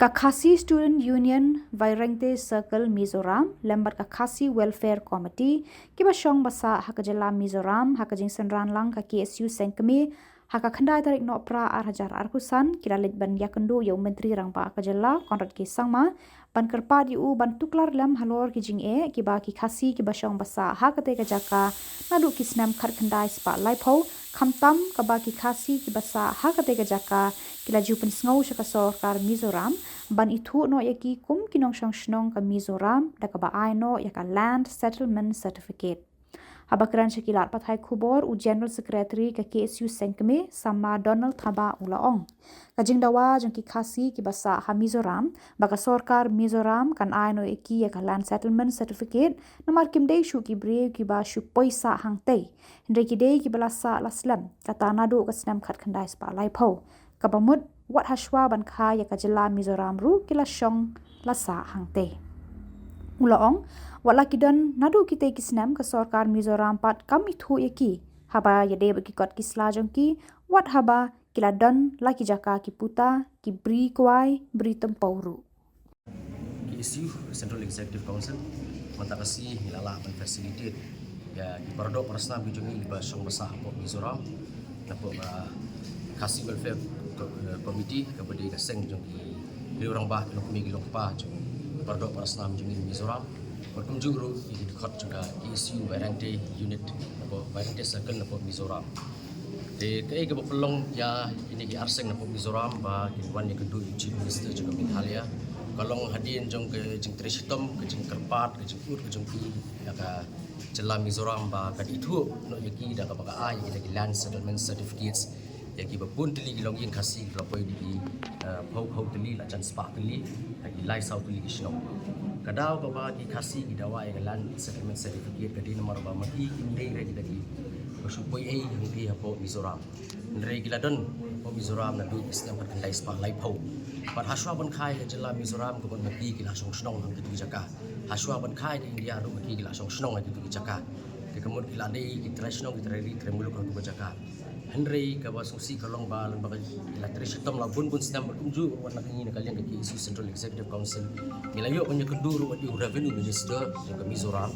Kakasi Student Union Vairengte Circle Mizoram lembat Kakasi Welfare Committee kibashong basa hakajala Mizoram hakajing senran lang ka KSU sengkemi hakakhandai tarik no pra arhajar arkusan kiralit ban yakendu yo menteri rang pa akajala Konrad K Sangma ban kerpa di u ban tuklar lam halor kijing e kiba ki khasi kibashong basa hakate ka jaka nadu kisnam khat khandai spa laipho khamtam kaba ki khasi kibasa hakate ka jaka kila jupen sngo shaka sorkar Mizoram ban itu no yaki kum kinong shong shnong ka Mizoram da kaba ai no yaka land settlement certificate habakran shakilat pathai khubor u general secretary ka KSU sengkeme sama Donald Thaba ulaong kajing dawa jong ki khasi ki basa ha Mizoram baka sorkar Mizoram kan ai no yaki yaka land settlement certificate namar kimdei shu ki bre ki ba shu poisa hangtei hindai ki dei ki balasa laslam kata nadu kasnam khat khandai spa laipho kabamut wat hashwa ban kha yaka jela Mizoram ru kila shong lasa hangte ulaong wala kidan nadu kite kisnam ka sorkar Mizoram pat kam ithu yaki haba yade baki kot kisla jongki wat haba kila dan laki jaka ki puta ki bri kwai bri tempawru KSU Central Executive Council mata kasih hilala ban facilitate ya di pardo persna bijungi liba shong basah po Mizoram napo kasih welfare committee kepada kaseng jongki li orang bah kilo kumi kilo pa jong pardo persna bijungi Mizoram berkunjung ru di dekat juga KSU Vairengte unit napo Vairengte circle napo Mizoram de kai ke pelong ya ini ki arseng napo Mizoram ba kiwan ni kedu chief minister juga Meghalaya kalong hadin jong ke jing trisitom ke jing kerpat ke jing ut ke jong ki ya ka jela Mizoram ba kad itu no yaki da ka baka ai ki land settlement certificates yaki ba pun teli kilong yin khasi lapoi di phau teli la chan spa teli ki lai sau teli ki shnong kadau ka ba ki khasi ki dawa ya land settlement certificate kadi nomor ba ma ki indai re ki dagi supoi ai ngi ha po Mizoram ndre ki ladon po Mizoram na du islam kan lai spa lai phau pat haswa ban khai ke jela Mizoram ko ban ki ki la song shnong hang ki jaka haswa ban khai ke India ru ki ki la song shnong ki jaka ke kemud ki la dei ki traditional ki trari tremulu ko jaka Henry ka ba sungsi kalong ba lang ba la trisitom la bun snam berkunju warna kini kalian ke KSU Central Executive Council milayo kanya kenduru wa revenue minister yang ke Mizoram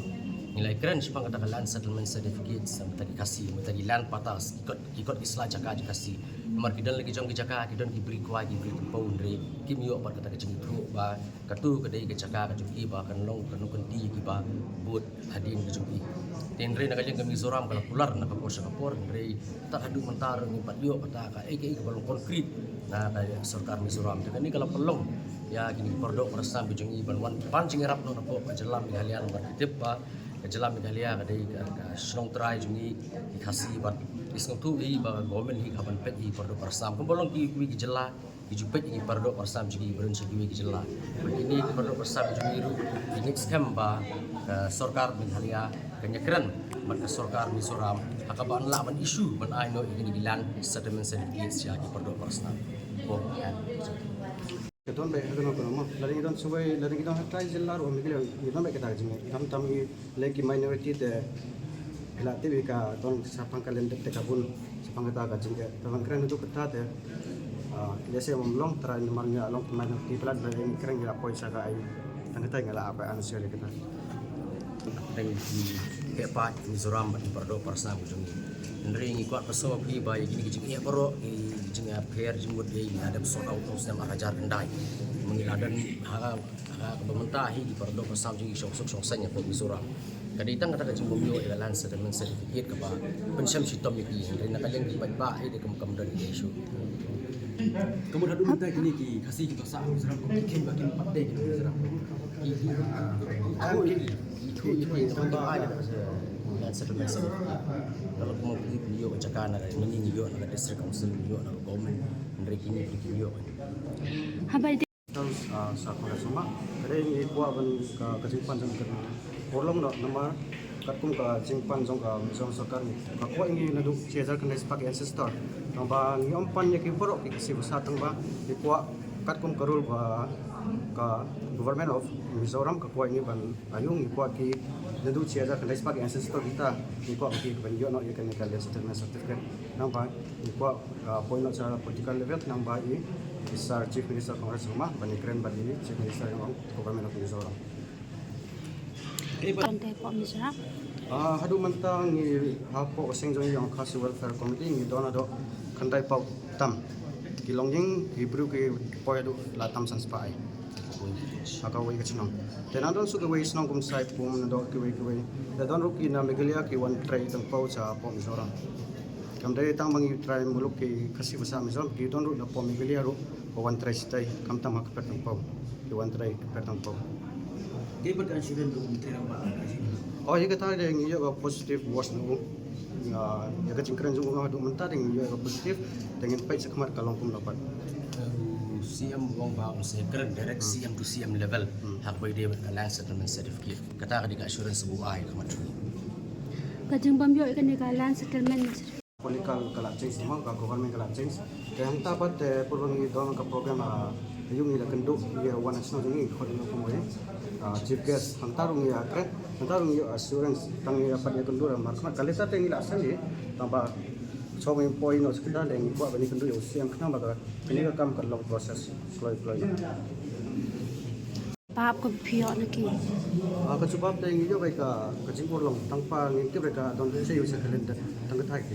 nilai keren sipang kata land settlement certificate sam tadi kasih tadi land patas ikut isla jaka kasih nomor kidan lagi jong jaka kidan ki beri kuai ki beri tempau ndre kim yo par kata kecing itu ba katu kedai ke jaka ka jong ba kan long kan di ki ba but hadin ke jong tenre nak kalian ke Mizoram kalau pular nak kapor ndre tak hadu mentar ni pat yo kata ka ke balong konkret nah kaya sorkar Mizoram dengan ni kalau pelong ya kini perdok perasaan bijungi balwan pancing erap no napo jelam Meghalaya nomor tip ba jelam Meghalaya kadai ka strong try jungi ikasi bat isngong tu i ba government hi kapan pet i perdok perasaan kumbolong ki jela ki jupet i perdok perasaan jungi beron segi ki jela ini perdok perasaan jungi ru ini scam ba sorkar Meghalaya kanya keren man sorkar Mizoram akaban la man issue man ai no ini gilan settlement certificate sia ki perdok perasaan Keton baik keton apa nama? Lari kita sebagai lari kita try jelar orang mikir kita baik kita jeng. Kami lagi minority de relatif ka ton sapang kalian dek kabun sapang kita jeng. Tapi keren itu kita de. Biasa memlong terakhir nomornya long minority pelat dari keren kita poin saga ai. Tang kita ngala apa anu sekali kita. Teng di kepa Mizoram di pardo persna bujungi. Ndring kuat peso pi ba gini gini ya poro jing air jumut ye ada pesot auto sem arajar kendai mengiladan ha pemerintah di pardo persam jing sok sanya po Mizoram kadi tang kata jing bomio land settlement certificate ka ba pensam sitom iki ndring nak kalian di ba de kam dan isu kemudian dulu kita kini ki kasih kita sah Mizoram kin bakin partai kita Mizoram itu tambah ada land settlement certificate kalau mau pergi beliau cakap nak ini beliau nak district council beliau nak government dari kini beliau Terus sakura semua. Kadang ini kuat ban kejimpan jang ke. Polong nak nama katum ka jimpan jang ka Mizoram sarkar ni. Kuat ini nadu cezar kena sebagai ancestor. Namba nyompan ya ki borok ki si besatang ba. Kuat katum karul ba ka government of Mizoram ka kuat ini ban ayung kuat ki nadu cezar kena sebagai ancestor kita. Kuat ki ban yo no ya kena kalian settlement certificate. Namba kuat point no cara political level namba ini Isar Chief Minister Congress rumah bani keren bani Chief Minister yang Government of Mizoram. Kontai Pok Mizoram. Hadu mentang ni hapo oseng jong yang khasi welfare committee ni dona do kandai pau tam kilongjing hibru ke poy do latam sanspai aka wei kachnong tena don su ke wei snong kum sai pum do ke wei da don ruki na megalia ki wan trai tang pau cha po Mizoram kam dai tang mangi trai muluk ke khasi basa Mizoram ki don ru na po megalia ru ko wan trai stai kam tam hak per tang pau ki wan trai per tang pau Kaya ba insurance do menteri ba? oh ya kata ada yang iya positif was nu ya kacing keren juga hadu mentah dengan iya positif dengan baik sekamar kalau kum dapat CM wong ba on secret direct CM to CM level hak boy dia land settlement certificate kata ka di assurance bu ai kamat Kajeng Bambyo ikan dekat land settlement. politikal kalacing semua ka government kalacing yang tapat purwangi don ka program yung ila kenduk ya wana sno jungi khod no kumwe chief guest hantarung ya kret hantarung ya assurance tang ya pada kendur markna kalita teng ila asali tambah so yang point no sekedar yang buat bani kendur ya usiang kena baga ini ka kam kalau proses flow Pahap ko piyo na ki. Kecubap teng yo baik ka kecimpur long tanpa ngikip mereka don saya bisa kalender tang ketai